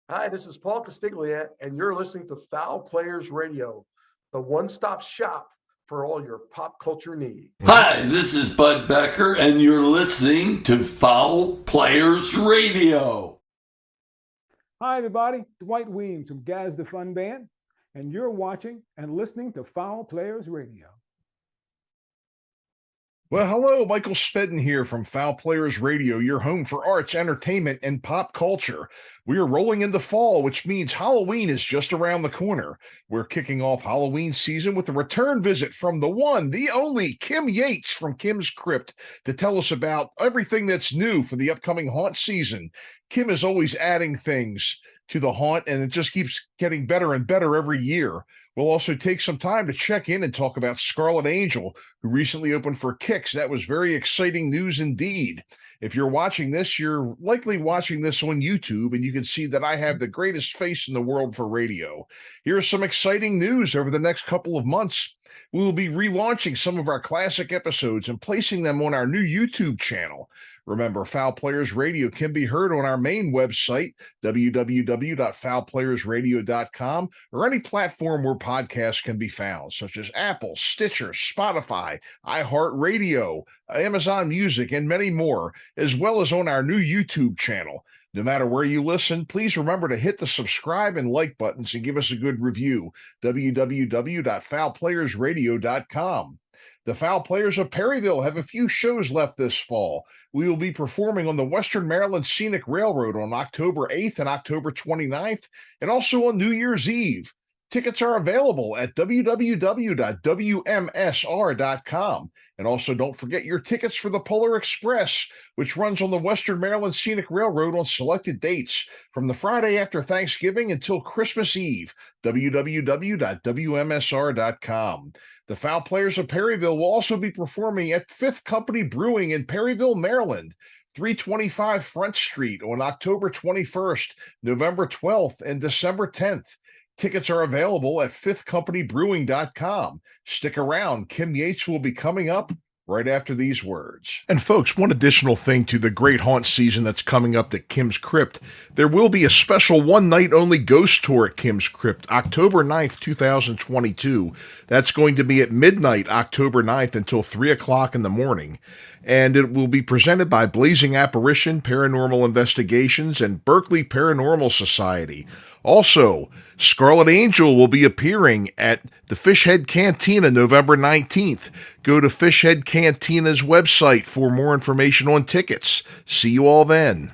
Hi, this is Paul Castiglia, and you're listening to Fowl Players Radio, the one-stop shop for all your pop culture needs. Hi, this is Bud Becker, and you're listening to Fowl Players Radio. Hi, everybody. Dwight Weems from Gaz the Fun Band, and you're watching and listening to Fowl Players Radio. Well, hello, Michael Spedden here from Fowl Players Radio, your home for arts, entertainment, and pop culture. We are rolling into fall, which means Halloween is just around the corner. We're kicking off Halloween season with a return visit from the one, the only Kim Yates from Kim's Krypt to tell us about everything that's new for the upcoming haunt season. Kim is always adding things to the haunt, and it just keeps getting better and better every year. We'll also take some time to check in and talk about Scarlet Angel, who recently opened for Kicks. That was very exciting news indeed. If you're watching this, you're likely watching this on YouTube, and you can see that I have the greatest face in the world for radio. Here's some exciting news over the next couple of months. We will be relaunching some of our classic episodes and placing them on our new YouTube channel. Remember, Fowl Players Radio can be heard on our main website, www.fowlplayersradio.com, or any platform where podcasts can be found, such as Apple, Stitcher, Spotify, iHeartRadio, Amazon Music, and many more, as well as on our new YouTube channel. No matter where you listen, please remember to hit the subscribe and like buttons and give us a good review, www.fowlplayersradio.com. The Fowl Players of Perryville have a few shows left this fall. We will be performing on the Western Maryland Scenic Railroad on October 8th and October 29th, and also on New Year's Eve. Tickets are available at www.wmsr.com. And also don't forget your tickets for the Polar Express, which runs on the Western Maryland Scenic Railroad on selected dates from the Friday after Thanksgiving until Christmas Eve, www.wmsr.com. The Fowl Players of Perryville will also be performing at Fifth Company Brewing in Perryville, Maryland, 325 Front Street on October 21st, November 12th, and December 10th. Tickets are available at fifthcompanybrewing.com. Stick around. Kim Yates will be coming up right after these words. And folks, one additional thing to the great haunt season that's coming up at Kim's Krypt. There will be a special one-night-only ghost tour at Kim's Krypt, October 9th, 2022. That's going to be at midnight, October 9th, until 3 o'clock in the morning. And it will be presented by Blazing Apparition, Paranormal Investigations, and Berkeley Paranormal Society. Also, Scarlet Angel will be appearing at the Fishhead Cantina November 19th. Go to Fishhead Cantina's website for more information on tickets. See you all then.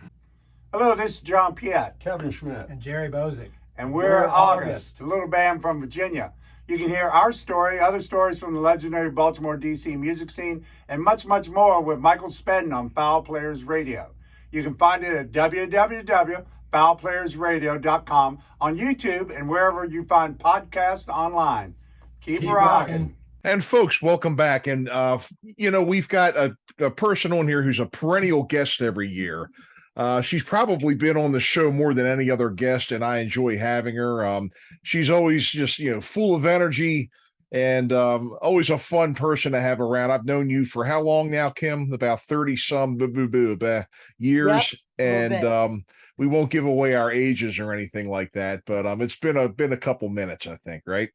Hello, this is John Piet. Kevin Schmidt. And Jerry Bozick. And we're August, a little band from Virginia. You can hear our story, other stories from the legendary Baltimore, D.C. music scene, and much, much more with Michael Spedden on Fowl Players Radio. You can find it at www.fowlplayersradio.com, on YouTube, and wherever you find podcasts online. Keep rocking. And folks, welcome back. And, we've got a person on here who's a perennial guest every year. She's probably been on the show more than any other guest, and I enjoy having her. She's always just, full of energy and always a fun person to have around. I've known you for how long now, Kim? About 30-some years. Yep, and we won't give away our ages or anything like that, but it's been a couple minutes, I think, right?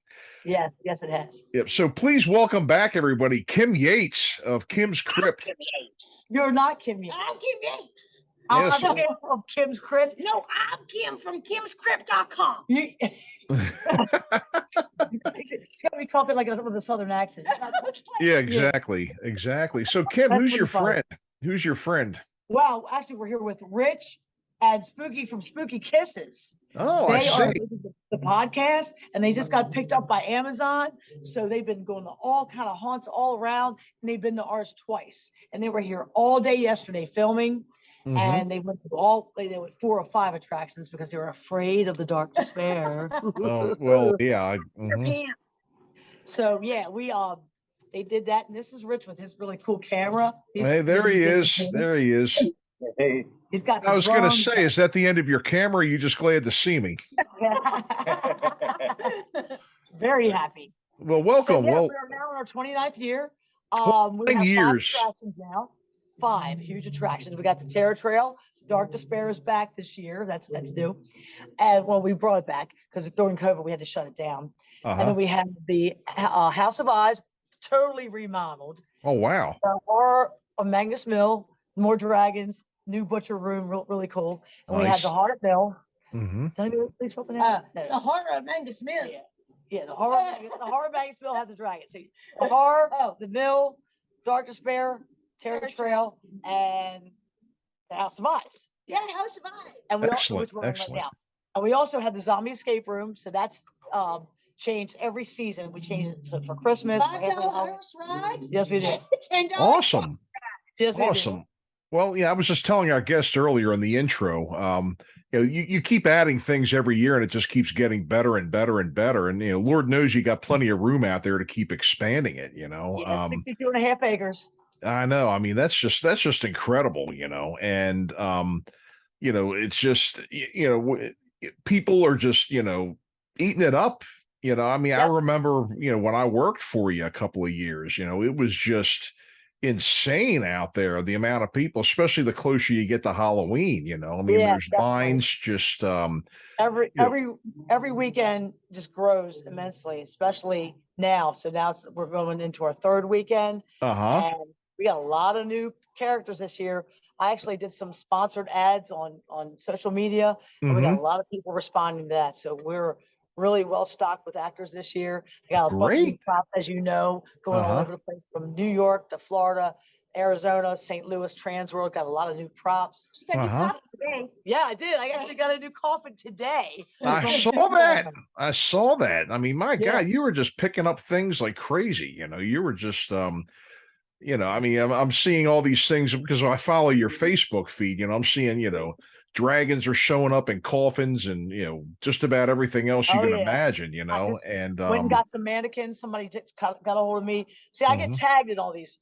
Yes, it has. Yep. So please welcome back, everybody, Kim Yates of Kim's Krypt. Kim Yates. You're not Kim Yates. I'm Kim Yates. I'm Kim from Kim's Krypt. No, I'm Kim from Kim'sKrypt.com. She's gonna be talking like with a southern accent. Yeah, exactly. So Kim, who's your friend? Who's your friend? Well, actually, we're here with Rich and Spooky from Spooky Kisses. Oh, I see. The podcast, and they just got picked up by Amazon. So they've been going to all kind of haunts all around, and they've been to ours twice. And they were here all day yesterday filming. Mm-hmm. And they went to they went 4 or 5 attractions because they were afraid of the dark despair. Oh, well, yeah. Their pants. So yeah, they did that, and this is Rich with his really cool camera. Hey, there he is. There he is. Hey. He's got. I was going to say, is that the end of your camera? Or are you just glad to see me? Very happy. Well, welcome. So, yeah, we are now in our 29th year. We have 5 years. 5 attractions now. 5 huge attractions. We got the Terror Trail. Dark Despair is back this year. That's new. And well, we brought it back because during COVID we had to shut it down. And then we have the House of Eyes, totally remodeled. Oh, wow. The horror of Magnus Mill, more dragons, new butcher room, really cool. And we have the Haunted Mill. Did I leave something out? No. The horror of Magnus Mill. Yeah, the horror of Magnus Mill has a dragon. See, the horror, the mill, Dark Despair, Terror Trail, and the House of Eyes. Yeah, House of Eyes. And we Excellent, which we're in right excellent. now. And we also have the zombie escape room. So that's changed every season. We changed it for Christmas. for every $5 holiday. house rides. Yes, we did. $10. Awesome. Yes, we did. Awesome. Well, yeah, I was just telling our guest earlier in the intro, you keep adding things every year and it just keeps getting better and better and better. And, Lord knows you got plenty of room out there to keep expanding it, Yeah, 62.5 acres. I know. I mean, that's just incredible, and, it's just, people are just, eating it up. I mean, I remember, when I worked for you a couple of years, it was just insane out there, the amount of people, especially the closer you get to Halloween, I mean, there's lines just, every weekend just grows immensely, especially now. So now we're going into our 3rd weekend. And we got a lot of new characters this year. I actually did some sponsored ads on social media, and we got a lot of people responding to that. So we're really well stocked with actors this year. I got a bunch of new props, as you know, going all over the place from New York to Florida, Arizona, St. Louis, Transworld. Got a lot of new props. You got new props today. Yeah, I did. I actually got a new coffin today. I saw that. I mean, my God, you were just picking up things like crazy. You were just, I mean, I'm seeing all these things because I follow your Facebook feed. I'm seeing, dragons are showing up in coffins and, just about everything else you can imagine, and went and got some mannequins. Somebody just got a hold of me. See, I get tagged in all these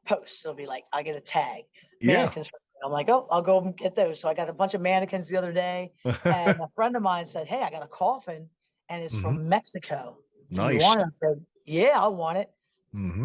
posts. It'll be like, I get a tag. Mannequins. I'm like, oh, I'll go and get those. So I got a bunch of mannequins the other day. And a friend of mine said, hey, I got a coffin and it's from Mexico. Nice. You want it? I said, yeah, I want it.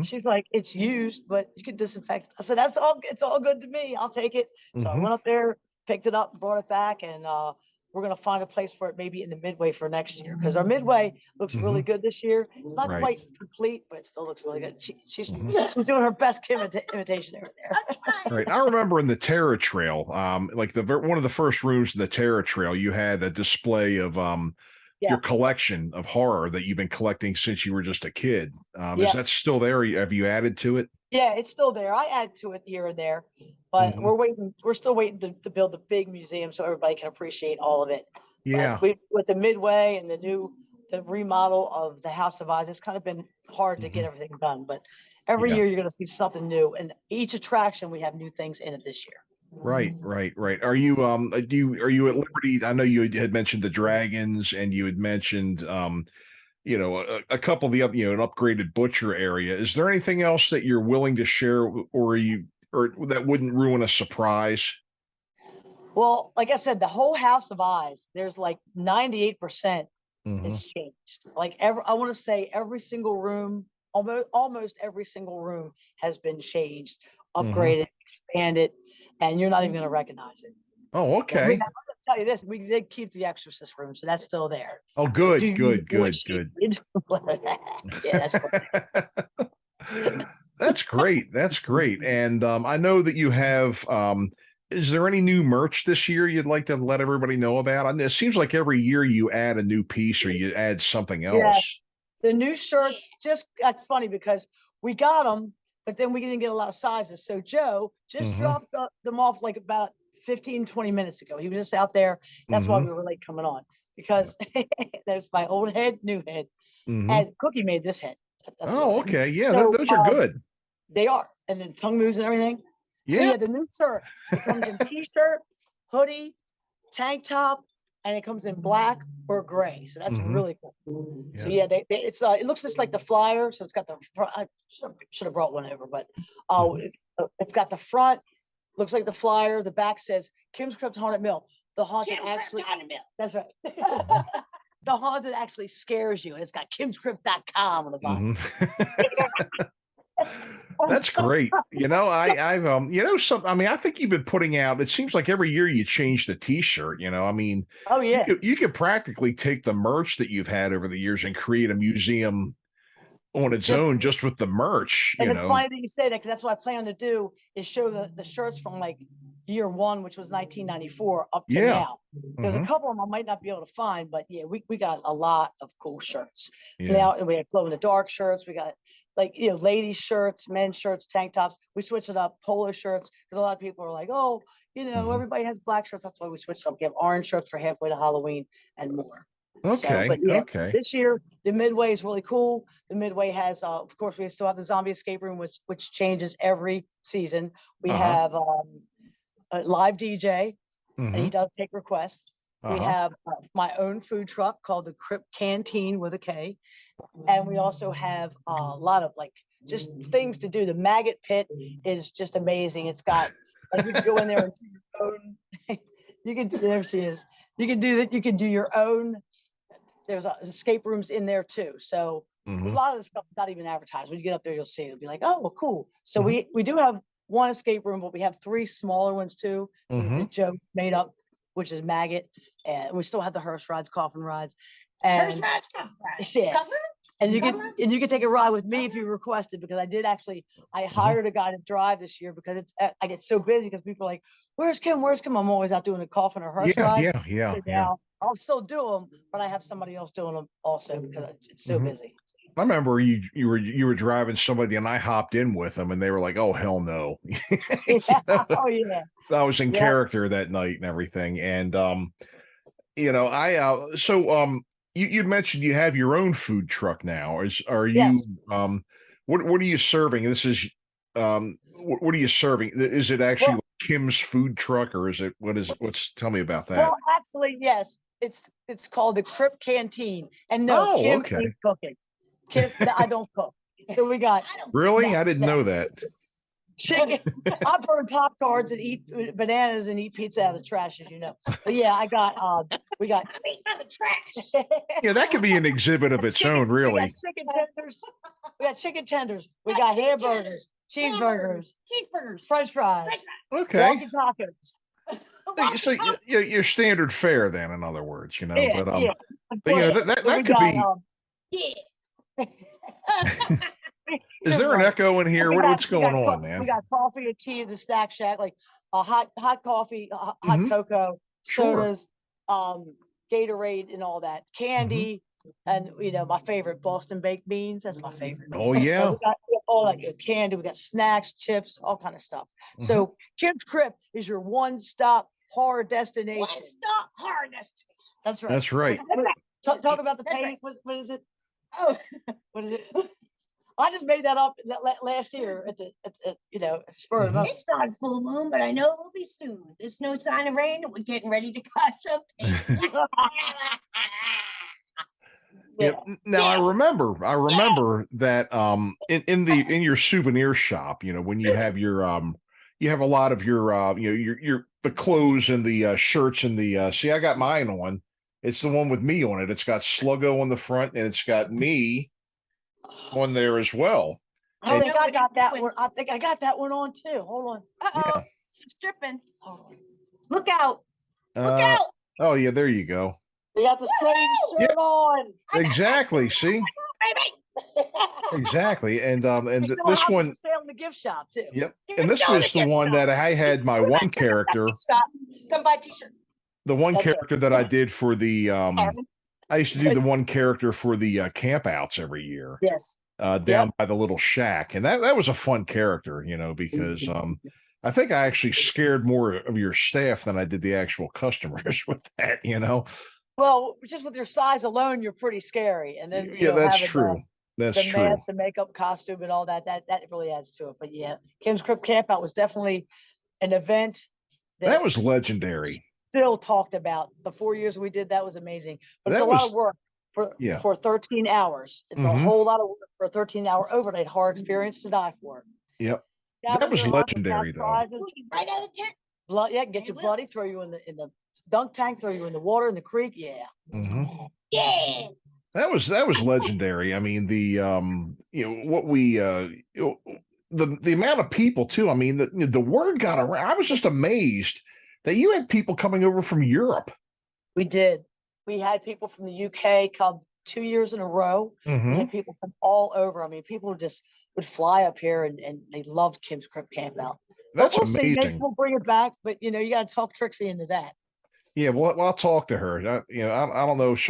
She's like, it's used, but you can disinfect. I said, it's all good to me. I'll take it. So I went up there, picked it up, brought it back, and we're going to find a place for it maybe in the midway for next year, because our midway looks really good this year. It's not quite complete, but it still looks really good. She's doing her best Kim imitation over there. Right. I remember in the Terror Trail, like one of the first rooms in the Terror Trail, you had a display of your collection of horror that you've been collecting since you were just a kid. Is that still there? Have you added to it? Yeah, it's still there. I add to it here and there, but we're still waiting to build a big museum so everybody can appreciate all of it. Yeah. With the midway and the remodel of the House of Eyes, it's kind of been hard to get everything done, but every year you're going to see something new, and each attraction we have new things in it this year. Right. Are you at liberty? I know you had mentioned the dragons, and you had mentioned a couple of the other, an upgraded butcher area. Is there anything else that you're willing to share, or that wouldn't ruin a surprise? Well, like I said, the whole House of Eyes, there's like 98% is changed. Like I want to say every single room, almost every single room has been changed, upgraded, expanded, and you're not even going to recognize it. Oh, okay. I'm going to tell you this: we did keep the Exorcist room, so that's still there. Oh, good. Yeah, that's great. That's great. And I know that you have. Is there any new merch this year you'd like to let everybody know about? I mean, it seems like every year you add a new piece or you add something else. Yes. The new shirts, that's funny because we got them, but then we didn't get a lot of sizes. So Joe just dropped them off like about 15, 20 minutes ago. He was just out there. That's why we were late coming on, because there's my old head, new head. And Cookie made this head. Okay. Yeah, so, those are good. They are. And then tongue moves and everything. Yeah. So yeah, the new shirt, it comes in t-shirt, hoodie, tank top, and it comes in black or gray. So that's really cool. Yeah. So yeah, it looks just like the flyer. So it's got the front. I should have brought one over, but it's got the front, looks like the flyer. The back says Kim's Krypt Haunted Mill. The haunted Haunted Mill. That's right. The haunted actually scares you, and it's got kimskrypt.com on the bottom. That's great. I mean, I think you've been putting out, it seems like every year you change the t-shirt, I mean, Oh yeah. you could practically take the merch that you've had over the years and create a museum on its own just with the merch, And it's funny that you say that because that's what I plan to do is show the shirts from like year one, which was 1994 up to now. There's a couple of them I might not be able to find, but yeah, we got a lot of cool shirts. Now, and we have glow in the dark shirts. We got ladies shirts, men's shirts, tank tops. We switch it up, polo shirts, because a lot of people are like, oh, everybody has black shirts. That's why we switch up. We have orange shirts for halfway to Halloween and more. Okay. But yeah, okay. this year the Midway is really cool. The Midway has, of course, we still have the zombie escape room, which changes every season. We have a live DJ, and he does take requests. We have my own food truck called the Krypt Canteen with a K, and we also have a lot of just things to do. The maggot pit is just amazing. It's got you can go in there and do your own. You can there she is. You can do that. You can do your own. There's escape rooms in there too. So a lot of the stuff is not even advertised. When you get up there, you'll see it. It'll be like, oh, well, cool. So we do have one escape room, but we have 3 smaller ones too. That Joe made up, which is maggot, and we still have the hearse rides, coffin rides, and Hearse rides, coffin rides. yeah. Coffin? And you can take a ride with me if you requested, because I hired a guy to drive this year because I get so busy because people are like, where's Kim? Where's Kim? I'm always out doing a coffin or hearse ride. So now I'll still do them, but I have somebody else doing them also because it's so busy. I remember you were driving somebody and I hopped in with them and they were like, oh, hell no. Oh yeah. I was in character that night and everything. And, you mentioned you have your own food truck now. Are you, what are you serving? This is, what are you serving? Is it actually Kim's food truck, or is it, tell me about that. Well, actually, yes, it's called the Krypt Canteen, and no, Kim ain't cooking. Kim, I don't cook. So we got. Really? I didn't know that. Chicken. I burn Pop-Tarts and eat bananas and eat pizza out of the trash, as you know. But yeah, we got. I mean, out of the trash. Yeah, that could be an exhibit of its own, really. We got chicken tenders. We got chicken tenders. We got hamburgers, cheeseburgers, French fries. Okay. Walkie tacos. So your standard fare, then, in other words, Yeah, but that could be. Is there an echo in here? What's going on, man? We got coffee and tea at the Snack Shack, like a hot coffee, hot cocoa, sodas, Gatorade, and all that, candy, and my favorite Boston baked beans. That's my favorite. Oh yeah. So we got all that candy. We got snacks, chips, all kind of stuff. So Kim's Krypt is your one-stop horror destination. One-stop horror destination. That's right. That's right. Talk about the paint. What is it? Oh, what is it? I just made that up last year at the spur of the moment. It's not a full moon, but I know it will be soon. There's no sign of rain. We're getting ready to cut some paint. Now I remember that in your souvenir shop, when you have you have a lot of your your the clothes and the shirts and the see, I got mine on. It's the one with me on it. It's got Sluggo on the front and it's got me on there as well. I think I got that one. I think I got that one on too. Hold on. Uh-oh. She's stripping. Hold on. Look out. Look out. Oh yeah, there you go. You got the same shirt on. Exactly. See? Exactly. And this one sale in the gift shop too. Yep. And this was the one that I had my one character. Come buy a t-shirt. The one character that I did for the I used to do the one character for the campouts every year. Yes. Down by the little shack. And that was a fun character, because I think I actually scared more of your staff than I did the actual customers with that, Well, just with your size alone, you're pretty scary. And then that's true. That's the true. mask, the makeup, costume, and all that really adds to it. But yeah, Kim's Krypt Campout was definitely an event that was legendary. Still talked about. The 4 years we did that was amazing. But it's a lot of work for 13 hours. It's a whole lot of work for a 13-hour overnight horror experience to die for. Yep. That was legendary though. Right out of the tent. Blood, get you bloody, throw you in the dunk tank, throw you in the water in the creek. Yeah. Yeah. That was legendary. I mean, the what we the amount of people too. I mean, the word got around. I was just amazed that you had people coming over from Europe. We did. We had people from the UK come 2 years in a row. We had people from all over. I mean, people just would fly up here and they loved Kim's Krypt camp out. That's But we'll see. Maybe amazing. we'll bring it back, but you know, you got to talk Trixie into that. Yeah, well, I'll talk to her. I don't know if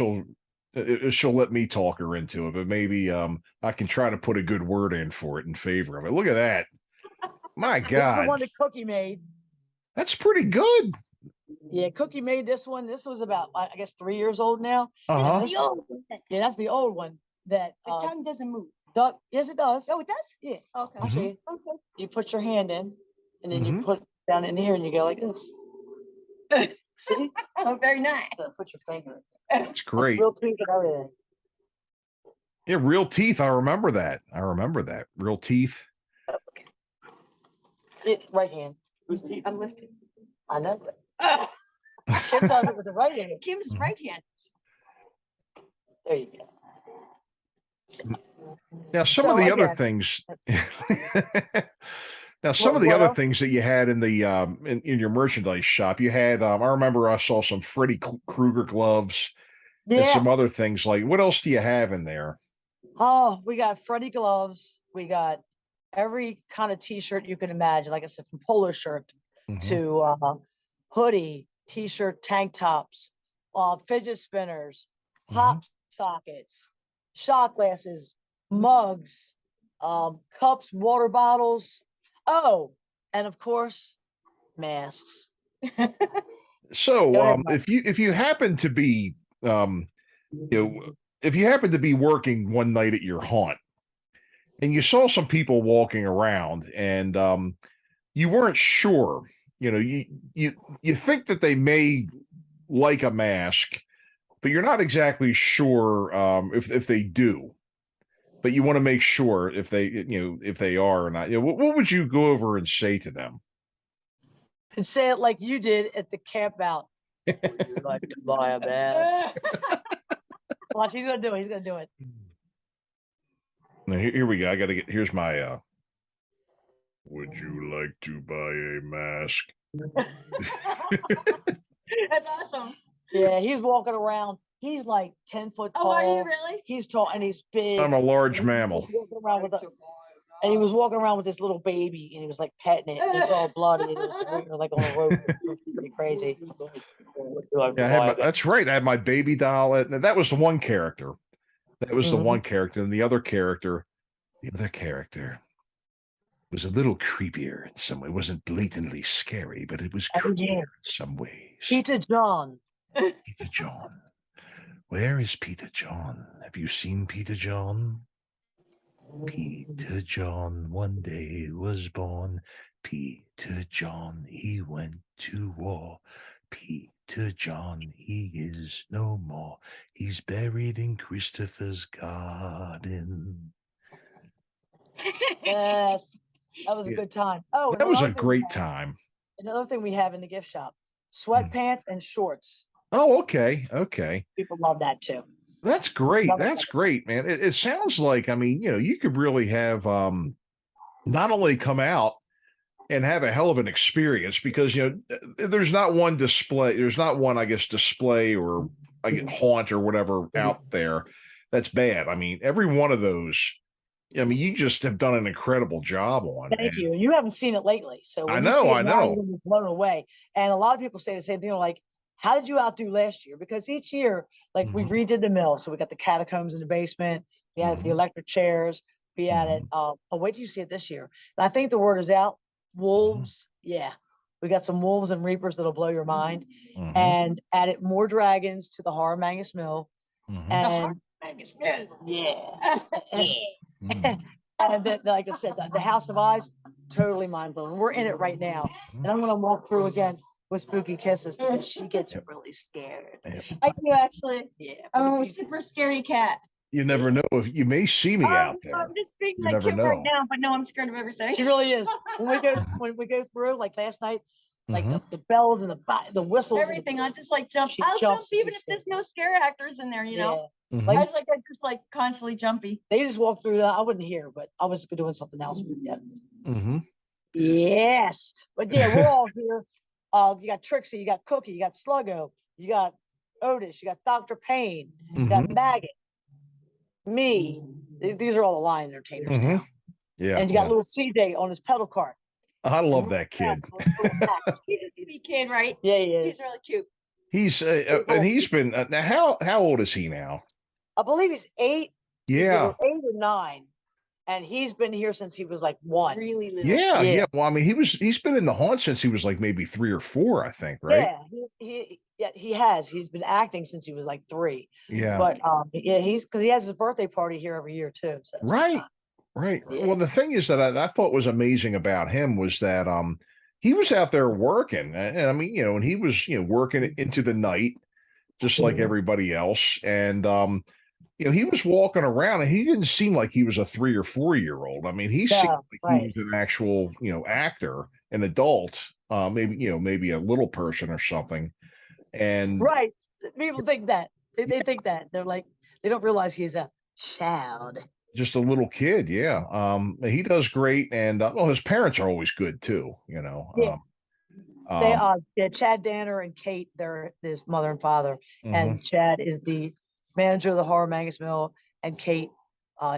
she'll let me talk her into it, but maybe I can try to put a good word in for it in favor of it. Look at that. My This is the God. one that Cookie made. That's pretty good. Yeah, Cookie made this one. This was about, I guess, 3 years old now. Uh-huh. The old one. Yeah, that's the old one. That The tongue doesn't move. yes, it does. Oh, it does? Yeah. Okay. I'll show you. Okay. You put your hand in, and then you put it down in here, and you go like this. See? Oh, very nice. Put your finger. That's great. Real teeth and everything. Yeah, real teeth. I remember that. Real teeth. Right hand. Whose teeth? I'm lifting. I know. Kim does it with the right hand. Kim's right hand. There you go. Now, some So of the other again- things. Now, some of the what other else? things that you had in the in your merchandise shop, you had. I remember I saw some Freddy Krueger gloves and Yeah. some other things. Like, what else do you have in there? Oh, we got Freddy gloves. We got every kind of T-shirt you can imagine. Like I said, from polo shirt to hoodie, T-shirt, tank tops, fidget spinners, pop sockets, shot glasses, mugs, cups, water bottles. Oh, and of course, masks. So, Go ahead, Mike. if you happen to be, if you happen to be working one night at your haunt, and you saw some people walking around, and you weren't sure, you think that they may like a mask, but you're not exactly sure if they do. But you want to make sure if they are or not. What would you go over and say to them? And say it like you did at the camp out. Would you like to buy a mask? Watch, he's gonna do it. He's gonna do it. Now, here we go. I got to get. Here's my. Would you like to buy a mask? That's awesome. Yeah, he's walking around. He's like 10 foot tall. Oh, are you really? He's tall and he's big. I'm a large And he was mammal. walking around with and he was walking around with this little baby, and he was like petting it. And it's all bloody. And it was like on a rope. It's pretty crazy. Yeah, that's right. I had my baby doll. That was the one character. That was the one character, and the other character was a little creepier in some way. It wasn't blatantly scary, but it was creepier in some ways. Peter John. Peter John. Where is Peter John? Have you seen Peter John? Peter John one day was born. Peter John, he went to war. Peter John, he is no more. He's buried in Christopher's garden. Yes, that was a good time. Oh, and That was a another thing great time. Another thing we have in the gift shop: sweatpants and shorts. Oh, okay. Okay. People love that too. That's great. Love it. That's great, man. It sounds like, I mean, you could really have not only come out and have a hell of an experience, because there's not one display, I guess, display or haunt or whatever out there that's bad. I mean, every one of those, I mean, you just have done an incredible job on. Thank you. And you haven't seen it lately, so when I you know, see it I now, know. you're gonna be blown away. And a lot of people say the same thing, like, how did you outdo last year? Because each year, like we redid the mill, so we got the catacombs in the basement, we added the electric chairs, we added. Wait till you see it this year. And I think the word is out. Wolves, yeah, we got some wolves and reapers that'll blow your mind, and added more dragons to the Horror Magus Mill, and yeah. And then, like I said, the House of Eyes, totally mind blowing. We're in it right now, and I'm gonna walk through again with Spooky Kisses because she gets really scared. I do actually. Yeah. I'm a super scary cat. You never know if you may see me out So there. I'm just being You like never Kim right know. now, but no, I'm scared of everything. She really is. When we go through, like last night, like the bells and the whistles, and Everything. I just like jump. She I'll jump jumps, even she's if there's no scare actors in there, you know. Mhm. Like, I was like, I just like constantly jumpy. they just walked through. I wouldn't hear, but I was doing something else with them. Mhm. Yes, but yeah, we're all here. You got Trixie, you got Cookie, you got Sluggo, you got Otis, you got Dr. Payne, you got Mhm. Maggot, me. These are all the line entertainers Mhm. now. Yeah. And you got Yeah. little CJ on his pedal cart. I love that kid. He's a sweet kid, right? Yeah, he He's is. really cute. He's and he's been now. How old is he now? I believe he's 8. He's Yeah. either 8 or 9. And he's been here since he was like 1. Really little. Yeah. Yeah. Yeah. Well, I mean, he's been in the haunt since he was like maybe 3 or 4, I think. Right. Yeah, he has. He's been acting since he was like 3. Yeah. But yeah, because he has his birthday party here every year too. So that's a good Right. time. Right. Yeah. Well, the thing is that I thought was amazing about him was that he was out there working, and I mean, and he was working into the night just like everybody else, and he was walking around, and he didn't seem like he was a 3 or 4-year-old. I mean, he seemed No, like right. he was an actual actor, an adult, maybe a little person or something, and Right. People think that. They think that. They're like, they don't realize he's a child. just a little kid. Yeah. He does great, and well, his parents are always good too. Yeah. They Um, yeah, Chad Danner and Kate, they're his mother and father. mhm. And Chad is the manager of the Horror Magus Mill, and Kate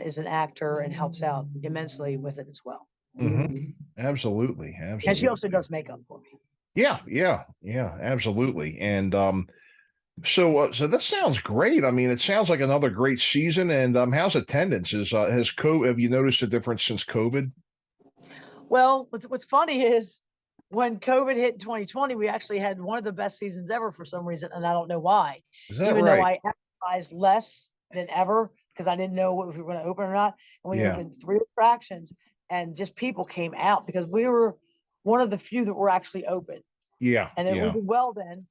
is an actor and helps out immensely with it as well. Mhm. Absolutely, And she absolutely. also does makeup for me. Yeah, yeah, yeah, absolutely. And so that sounds great. I mean, it sounds like another great season. And how's attendance? Have you noticed a difference since COVID? Well, what's funny is when COVID hit in 2020, we actually had one of the best seasons ever for some reason, and I don't know why. Is that Even though right? I advertised less than ever because I didn't know if we were going to open or not. And we Yeah. opened 3 attractions, and just people came out because we were one of the few that were actually open, Yeah, and we yeah. did well then.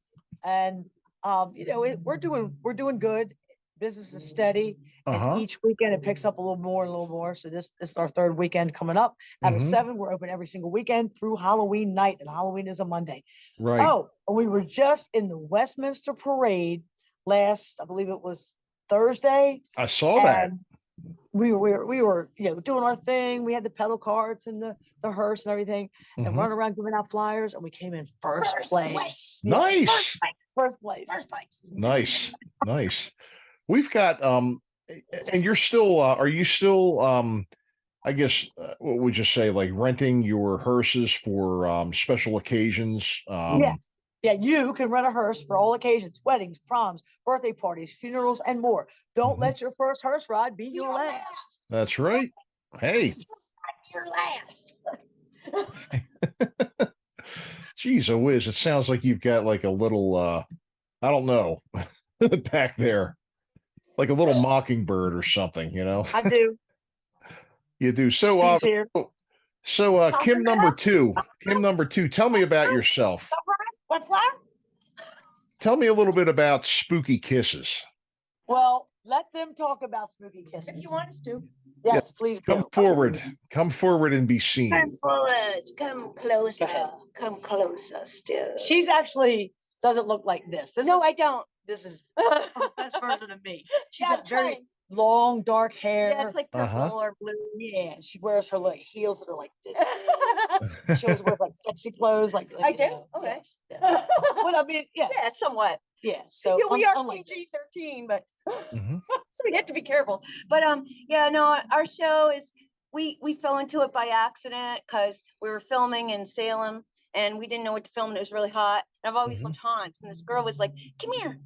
And we're doing good. Business is steady, and Uh-huh. each weekend it picks up a little more and a little more. So this is our 3rd weekend coming up. Out of Mhm. 7, we're open every single weekend through Halloween night, and Halloween is a Monday. Right. Oh, and we were just in the Westminster Parade last, I believe it was Thursday, I saw that. and we were doing our thing. We had the pedal carts and the hearse and everything, and Mhm. running around giving out flyers, and we came in first place. Nice. First place. Nice. Nice. We've got and you're still are you still I guess what would you say, like renting your hearses for special occasions? Yes. Yeah, you can rent a hearse for all occasions, weddings, proms, birthday parties, funerals, and more. Don't Mhm. let your first hearse ride be your last. That's right. Hey, Your last. geez, a whiz. It sounds like you've got like a little I don't know, back there. Like a little mockingbird or something, I do. You do. She's here. Kim number 2. Kim number 2, tell me about yourself. What's that? Tell me a little bit about spooky kisses. Well, let them talk about spooky kisses. If you want us to. Yes, please Come do. forward. Come forward and be seen. Come forward. Come closer. ahead. Come closer still. She's actually doesn't look like this. No, I don't. This is the best version of me. She's Yeah, got very trying. long, dark hair. Yeah, it's like purple Uh-huh. or blue. Yeah, she wears her like heels that are like this. She always wears like sexy clothes, I you do? know, Okay. yes, yes. Well, I mean, yeah, Yeah, somewhat. yeah. So Yeah, we are unlike this. PG-13, but Mhm. so we have to be careful. But yeah, no, our show is we fell into it by accident because we were filming in Salem and we didn't know what to film and it was really hot. And I've always Mhm. loved haunts. And this girl was like, come here.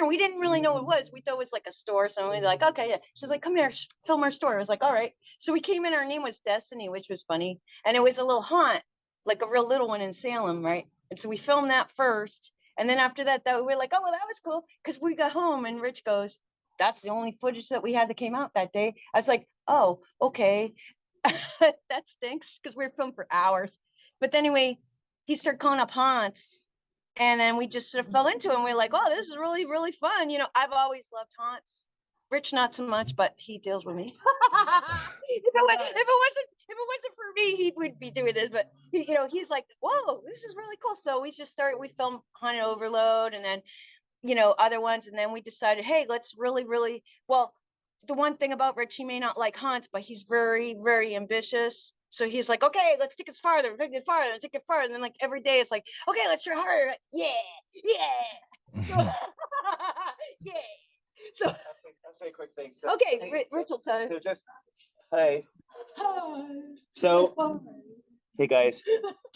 We didn't really know what it was. We thought it was like a store. So we were like, okay, yeah. She's like, come here, film our store. I was like, all right. So we came in, our name was Destiny, which was funny. And it was a little haunt, like a real little one in Salem, right? And so we filmed that first. And then after that, we were like, oh, well, that was cool. Because we got home and Rich goes, that's the only footage that we had that came out that day. I was like, oh, okay. That stinks because we were filmed for hours. But anyway, he started calling up haunts. And then we just sort of fell into it. And we were like, oh, this is really, really fun. I've always loved haunts. Rich, not so much, but he deals with me. if it wasn't for me, he would be doing this. But he's like, whoa, this is really cool. So we filmed Haunted Overload, and then other ones. And then we decided, hey, let's really, well, the one thing about Rich, he may not like haunts, but he's very, very ambitious. So he's like, okay, let's take it farther, take it farther, take it farther. And then like every day it's like, okay, let's try harder. Yeah. So, yeah. So, I'll say a quick thing. So, okay, Rich will tell you. So just, hi. Hi. So, hey guys.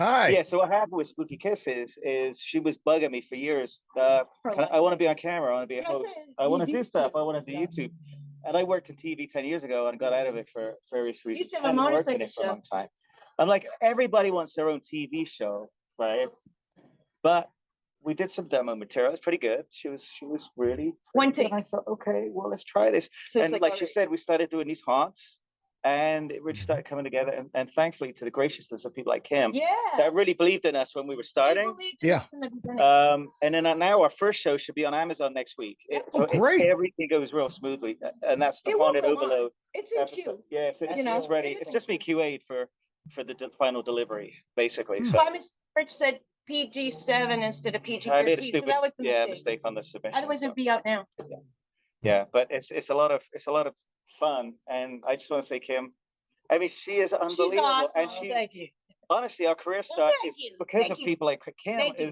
Hi. Yeah, so what happened with Spooky Kisses is she was bugging me for years. I want to be on camera. I want to be a host. I want to do stuff. I want to do YouTube. And I worked in TV 10 years ago and got out of it for various reasons. used to have a And worked in motorcycle it for a show. long time. I'm like, everybody wants their own TV show, right? But we did some demo material. It was pretty good. She was really One pretty good. take. And I thought, okay, well, let's try this. So it's And like all she right. said, we started doing these haunts, and it really started coming together. And thankfully, to the graciousness of people like Kim, Yeah. that really believed in us when we were They starting. believed in Yeah. us from the beginning. And then now our first show should be on Amazon next week. Oh, great. Everything goes real smoothly, and that's the It will Haunted go on. Overload It's in episode. queue. Yeah, so You know, it's ready. it is It's in just been QA'd for the final delivery, basically. So Rich said PG-7 instead of I made a PG-13. So stupid that was the mistake. mistake on the submission. Otherwise, so, it'd be out now. yeah, but it's a lot of fun, and I just want to say, Kim, I mean, she is unbelievable, She's awesome. and she Thank you. honestly, our career Well, start thank is you. because Thank of you. people like Kim. Thank you.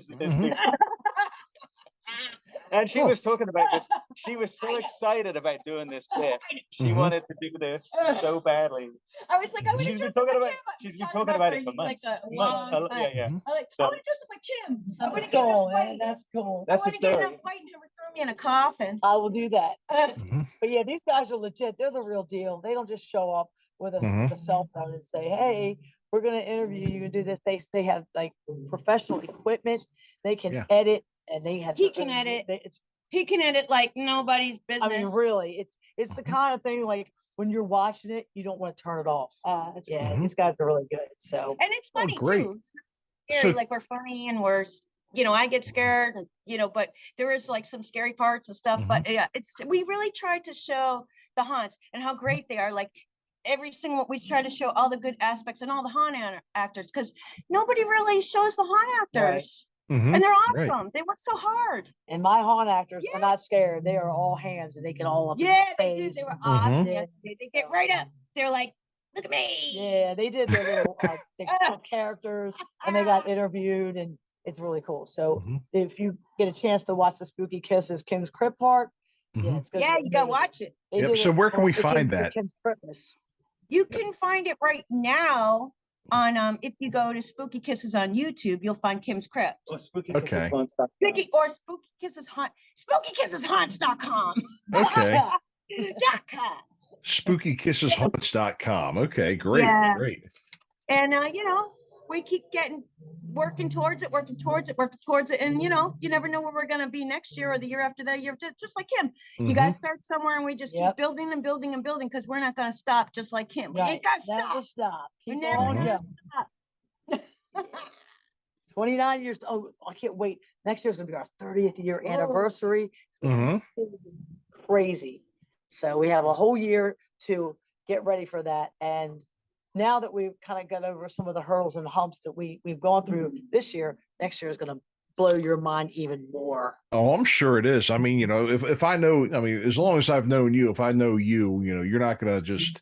And she Oh. was talking about this. She was so excited about doing this bit. She Mhm. wanted to do this so badly. I was like, I want to She's been dress talking like about Kim. she's been talking about it for like months. a long Months. time. Yeah, yeah. Mhm. I like, So- I want to dress up like Kim. I want to That's get in cool, a man. fight. That's cool. That's I the want to get in story. a fight and have her throw me in a coffin. I will do that. Mhm. But yeah, these guys are legit. They're the real deal. They don't just show up with Mhm. a cell phone and say, "Hey, we're going to interview you and do this." They have like professional equipment. They can Yeah. edit, and they have. He their can own- edit. It's. He can edit like nobody's business. I mean, really, it's the kind of thing like when you're watching it, you don't want to turn it off. It's Yeah, Mhm. these guys are really good. So And it's Oh, funny great. too. It's not scary, So- like we're funny and we're, I get scared, and, but there is like some scary parts and stuff. But yeah, we really tried to show the haunts and how great they are. Like we try to show all the good aspects and all the haunt actors, because nobody really shows the haunt actors. Mhm. And they're Right. awesome. They work so hard. and my haunt actors Yeah. are not scared. They are all hands, and they get all up in Yeah, your they do. face. They were Mhm. awesome. Yeah. Yesterday. They get right up. They're like, look at me. Yeah, they did their little they took characters, and they got interviewed, and it's really cool. So Mhm. if you get a chance to watch the Spooky Kisses Kim's Krypt part, yeah, Mhm. it's gonna Yeah, be you gotta amazing. watch it. They Yep, did so it where can we for find for that? Kim's Christmas. You can find it right now on if you go to Spooky Kisses on YouTube, you'll find Kim's Krypt. Well, Spooky Okay. Kisses Haunts. Or Spooky Kisses Haunt, SpookyKissesHaunts.com. Okay. .com. SpookyKissesHaunts.com. Okay, great, Yeah. great. And we keep working towards it. And you never know where we're gonna be next year or the year after that, just like him. You Mhm. guys start somewhere and we just Yep. keep building and building and building, because we're not gonna stop just like him. We ain't gonna Never stop. stop. We're Keep never on gonna going. stop. 29 years. Oh, I can't wait. Next year's gonna be our 30th year anniversary. It's gonna be so crazy. So we have a whole year to get ready for that. And now that we've kind of got over some of the hurdles and humps that we've gone through this year, next year is gonna blow your mind even more. Oh, I'm sure it is. I mean, if I know, I mean, as long as I've known you, if I know you, you're not going to just,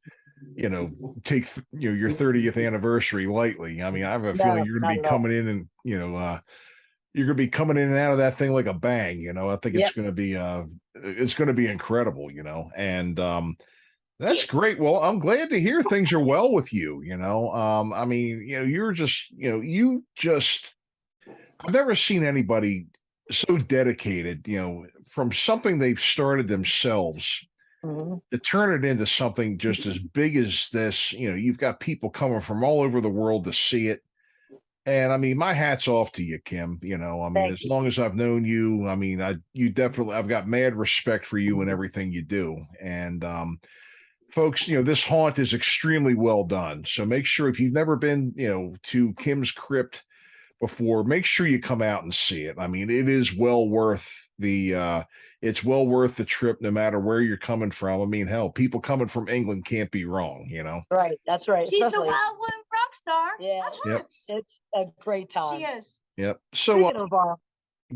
take, your 30th anniversary lightly. I mean, I have a No, feeling you're going not to be at all. coming in and, you're going to be coming in and out of that thing like a bang. I think Yep. it's going to be incredible, and, that's great. Well, I'm glad to hear things are well with you, I mean, you're just, I've never seen anybody so dedicated, from something they've started themselves Mhm. to turn it into something just as big as this. You've got people coming from all over the world to see it. And I mean, my hat's off to you, Kim. I mean, Thank as you. long as I've known you, I mean, I've got mad respect for you and everything you do. And, folks, this haunt is extremely well done. So make sure, if you've never been, to Kim's Krypt before, make sure you come out and see it. I mean, it is well worth it's well worth the trip, no matter where you're coming from. I mean, hell, people coming from England can't be wrong, Right. That's right. She's the Especially- wild woman rock star. Yeah. of Yep. haunts. It's a great time. She is. Yep. So, Speaking of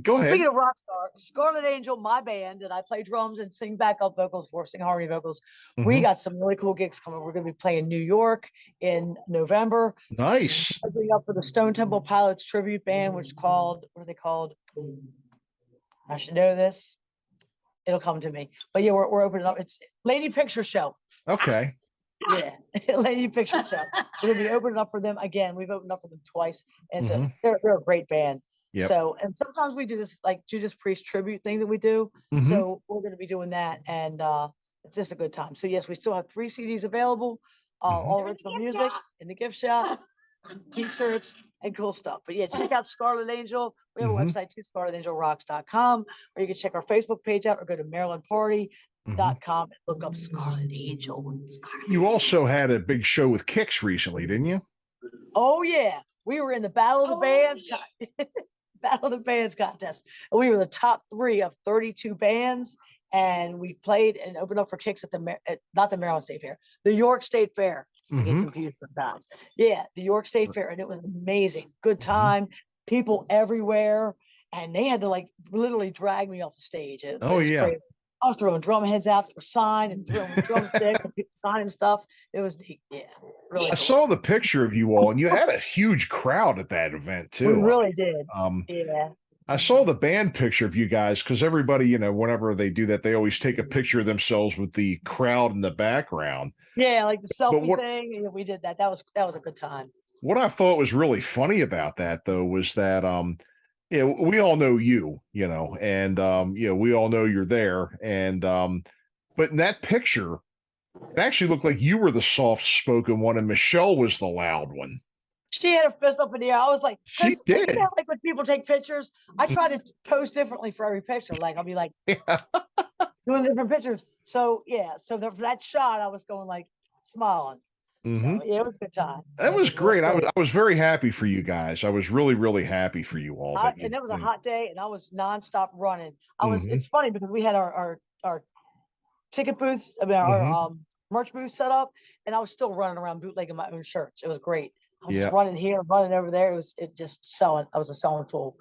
Go ahead. Speaking of rock star, Scarlet Angel, my band that I play drums and sing backup vocals for, sing harmony vocals. We got some really cool gigs coming. We're going to be playing New York in November. Nice. Opening up for the Stone Temple Pilots tribute band, which is called, what are they called? I should know this. It'll come to me. But yeah, we're opening up. It's Lady Picture Show. Okay. Yeah, Lady Picture Show. We're gonna be opening up for them again. We've opened up for them twice, and so they're a great band. Yep. So, and sometimes we do this like Judas Priest tribute thing that we do. So we're going to be doing that, and it's just a good time. So yes, we still have 3 CDs available, all original music in the gift shop, T-shirts, and cool stuff. But yeah, check out Scarlet Angel. We have a website too, scarletangelrocks.com, or you can check our Facebook page out, or go to marylandparty.com and look up Scarlet Angel. You also had a big show with Kix recently, didn't you? Oh yeah, we were in the Battle of the Bands. Battle of the Bands contest. And we were the top 3 of 32 bands, and we played and opened up for Kix at not the Maryland State Fair, the York State Fair. I get confused sometimes. Yeah, the York State Fair, and it was amazing. Good time, people everywhere, and they had to like literally drag me off the stage. It was crazy. I was throwing drum heads out that were signed and throwing drumsticks and people signing stuff. It was neat. Yeah. Really I saw the picture of you all, and you had a huge crowd at that event too. We really did. Yeah. I saw the band picture of you guys because everybody, you know, whenever they do that, they always take a picture of themselves with the crowd in the background. Yeah, like the selfie thing. Yeah, we did that. That was a good time. What I thought was really funny about that though was that yeah, we all know you, you know, and you know, we all know you're there. And but in that picture, it actually looked like you were the soft-spoken one and Michelle was the loud one. She had her fist up in the air. I was like, she did. You know, like when people take pictures, I try to pose differently for every picture. Like I'll be like doing different pictures. So yeah, so for that shot, I was going like smiling. So yeah, it was a good time. That was great. I was very happy for you guys. I was really, really happy for you all. And it was a hot day, and I was nonstop running. I was. It's funny because we had our ticket booths, I mean our merch booth set up, and I was still running around bootlegging my own shirts. It was great. I was just running here, running over there. I was a selling fool.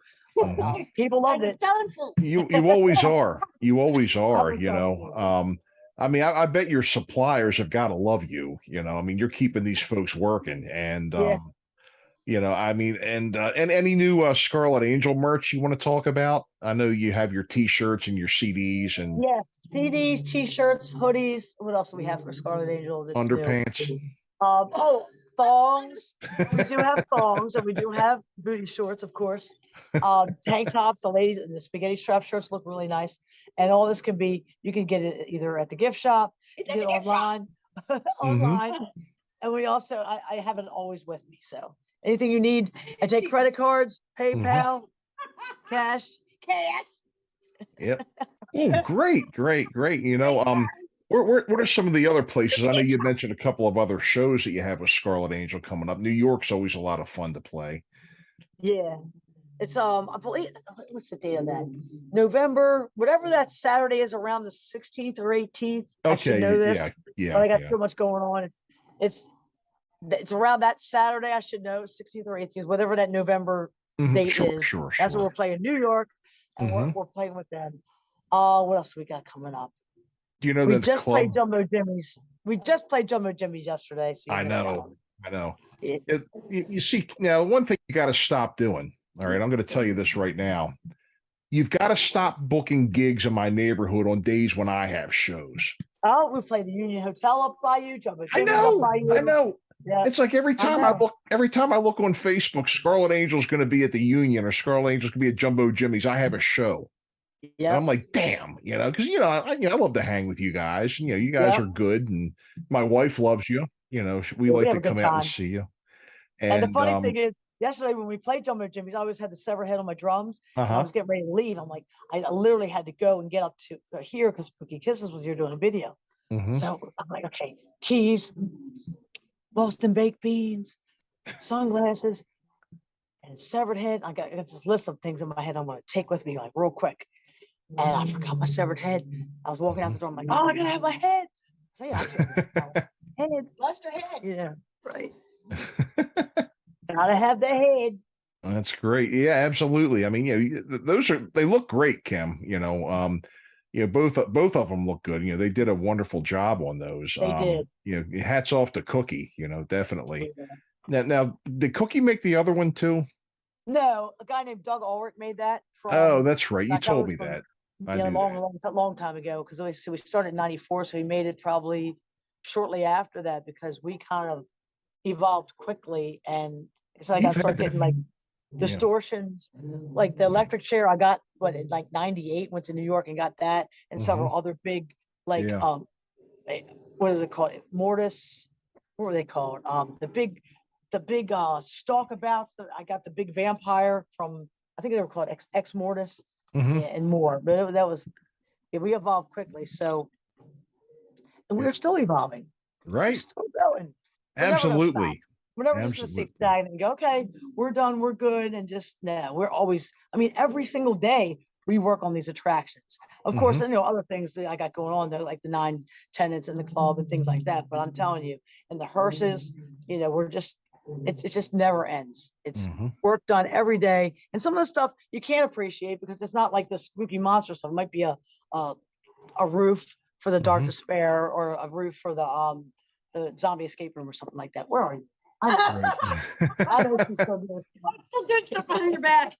People loved it. Selling fool. You always are. You always are. You know. I mean, I bet your suppliers have got to love you. You know, I mean, you're keeping these folks working, and you know, I mean, and any new Scarlet Angel merch you want to talk about? I know you have your T-shirts and your CDs and yes, CDs, T-shirts, hoodies. What else do we have for Scarlet Angel? Underpants. Thongs. We do have thongs, and we do have booty shorts, of course. Tank tops. The ladies and the spaghetti strap shirts look really nice. And all this can be, you can get it either at the gift shop, get it online, online. And we also, I have it always with me. So anything you need, I take credit cards, PayPal, cash. Yep. Oh, great. You know, what are some of the other places? I know you mentioned a couple of other shows that you have with Scarlet Angel coming up. New York's always a lot of fun to play. Yeah. It's I believe, what's the date of that? November, whatever that Saturday is, around the 16th or 18th. Okay. I should know this. Yeah. I got so much going on. It's around that Saturday. I should know 16th or 18th, whatever that November date is. Sure. That's what we're playing in New York, and we're playing with them. What else we got coming up? Do you know we that just played Jumbo Jimmy's? We just played Jumbo Jimmy's yesterday. So I know. Yeah. You see, now one thing you got to stop doing. All right, I'm going to tell you this right now. You've got to stop booking gigs in my neighborhood on days when I have shows. Oh, we played the Union Hotel up by you, Jumbo Jimmy's up by you. I know. Yeah. It's like every time I look on Facebook, Scarlet Angel's going to be at the Union or Scarlet Angel's going to be at Jumbo Jimmy's. I have a show. Yeah, I'm like, damn, you know, because I love to hang with you guys. You know, you guys are good, and my wife loves you. You know, we like to come out and see you. And the funny thing is, yesterday when we played Jumbo Jimmy's, I always had the severed head on my drums. I was getting ready to leave. I'm like, I literally had to go and get up to here because Spooky Kisses was here doing a video. So I'm like, okay, keys, Boston baked beans, sunglasses, and severed head. I got this list of things in my head I'm going to take with me like real quick. And I forgot my severed head. I was walking out the door. I'm like, oh, I gotta have my head. So yeah, head, Lost her head. Yeah, right. Gotta have the head. That's great. Yeah, absolutely. I mean, they look great, Kim. Both of them look good. They did a wonderful job on those. They did. Hats off to Cookie. Definitely. Yeah. Now, did Cookie make the other one too? No, a guy named Doug Ulrich made that Oh, from, that's right. You that told was me from, that. I yeah, knew that. long time ago, because we started in 94, so he made it probably shortly after that, because we kind of evolved quickly, and so I got You've to start had that. getting like Yeah. distortions, like the electric chair I got in like 98, went to New York and got that, and several other big, like Yeah. what are they called? Mortise, what were they called? The big stalkabouts. I got the big vampire from, I think they were called Ex Mortis, Mhm. yeah, and more. But that was, yeah, we evolved quickly. So, and we're still evolving. We're Right. still going. We're never gonna stop. Absolutely. We're never just gonna stay stagnant and go, okay, we're done, we're good, and just no. We're always. I mean, every single day we work on these attractions. Of course, other things that I got going on there, like the 9 tenants in the club and things like that. But I'm telling you, and the hearses, we're just. It just never ends. It's work done every day, and some of the stuff you can't appreciate because it's not like the spooky monster stuff. It might be a roof for the Dark Despair, or a roof for the zombie escape room or something like that. Where are you? I know she's still doing stuff. Still doing stuff behind your back.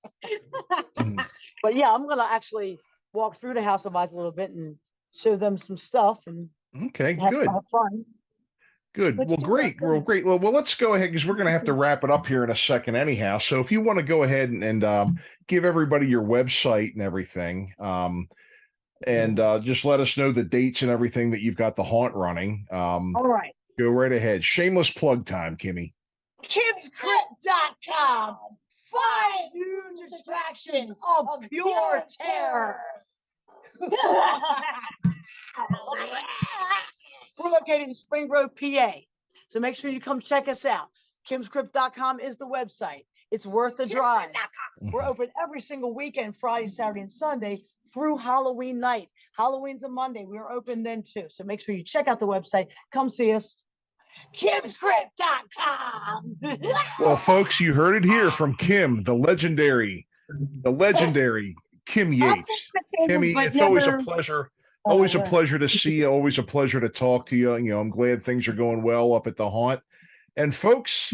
But yeah, I'm gonna actually walk through the House of Eyes a little bit and show them some stuff and Okay, have good. fun. Good. Let's Well, do great. that. Well, great. Well, let's go ahead because we're going to have to wrap it up here in a second anyhow. So if you want to go ahead and give everybody your website and everything, and just let us know the dates and everything that you've got the haunt running. All right. Go right ahead. Shameless plug time, Kimmy. KimsCrypt.com. 5 new distractions of pure terror. We're located in Spring Grove, PA. So make sure you come check us out. KimsCrypt.com is the website. It's worth the drive. We're open every single weekend, Friday, Saturday, and Sunday through Halloween night. Halloween's a Monday. We are open then too. So make sure you check out the website. Come see us. KimsCrypt.com. Well, folks, you heard it here from Kim, the legendary Kim Yates. Kimmy, it's always a pleasure. Always a pleasure to see you. Always a pleasure to talk to you. I'm glad things are going well up at the haunt. And folks,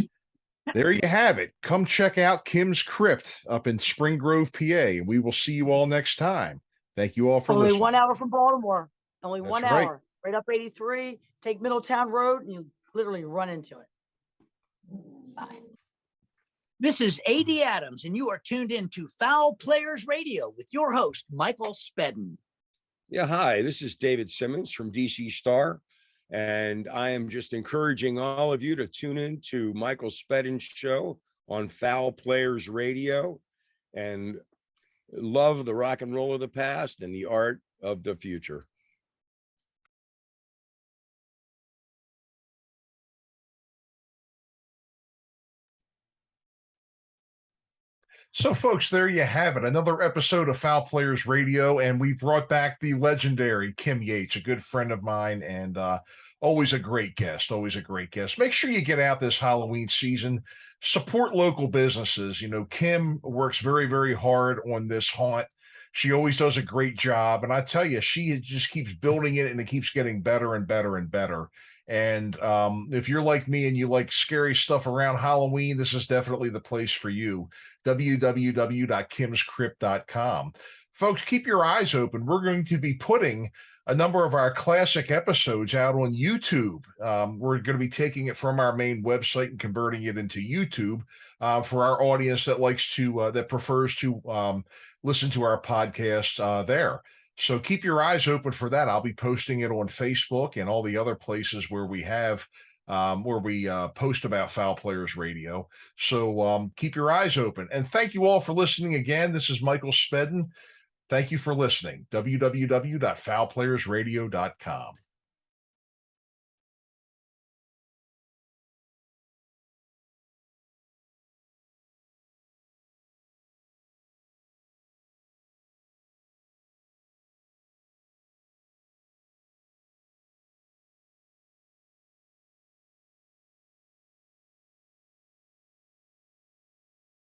there you have it. Come check out Kim's Krypt up in Spring Grove, PA. We will see you all next time. Thank you all for listening. Only 1 hour from Baltimore. Only That's 1 right. hour. Right up 83. Take Middletown Road, and you literally run into it. Bye. This is A.D. Adams, and you are tuned in to Fowl Players Radio with your host, Michael Spedden. Yeah, hi, this is David Simmons from DC Star, and I am just encouraging all of you to tune in to Michael Spedden's show on Fowl Players Radio and love the rock and roll of the past and the art of the future. So, folks, there you have it. Another episode of Fowl Players Radio, and we brought back the legendary Kim Yates, a good friend of mine, and always a great guest. Always a great guest. Make sure you get out this Halloween season. Support local businesses. Kim works very, very hard on this haunt. She always does a great job, and I tell you, she just keeps building it, and it keeps getting better and better and better. And if you're like me and you like scary stuff around Halloween, this is definitely the place for you. www.kimskrypt.com. Folks, keep your eyes open. We're going to be putting a number of our classic episodes out on YouTube. We're going to be taking it from our main website and converting it into YouTube for our audience that likes to, that prefers to listen to our podcast there. So keep your eyes open for that. I'll be posting it on Facebook and all the other places where we have post about Fowl Players Radio. So keep your eyes open. And thank you all for listening again. This is Michael Spedden. Thank you for listening. www.fowlplayersradio.com.